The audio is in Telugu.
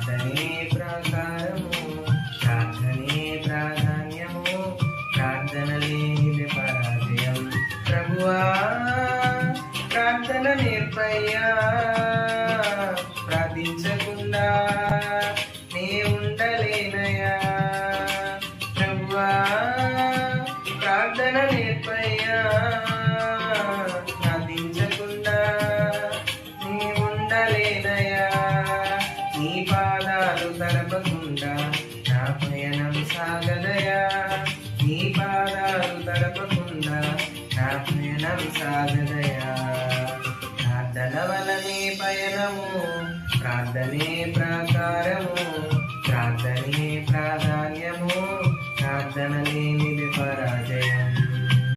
ప్రార్థనే ప్రాకారము, ప్రార్థనే ప్రాధాన్యము, ప్రార్థన లేనిది పరాజయం. ప్రభువా ప్రార్థన నేర్పయ్యా, ప్రార్థించకుండా నే ఉండలేనయా. ప్రభువా ప్రార్థన నేర్పయ్యా, ప్రార్థించకుండా నే ఉండలేనయా. నీ పాదాలు తడపకుండా నా పయనం సాగదయా. నీ పాదాలు తడపకుండా నా పయనం సాగదయా. ప్రార్థన వలనే పయనము, ప్రార్థనే ప్రాకారము, ప్రార్థనే ప్రాధాన్యము, ప్రార్థన లేనిది పరాజయం.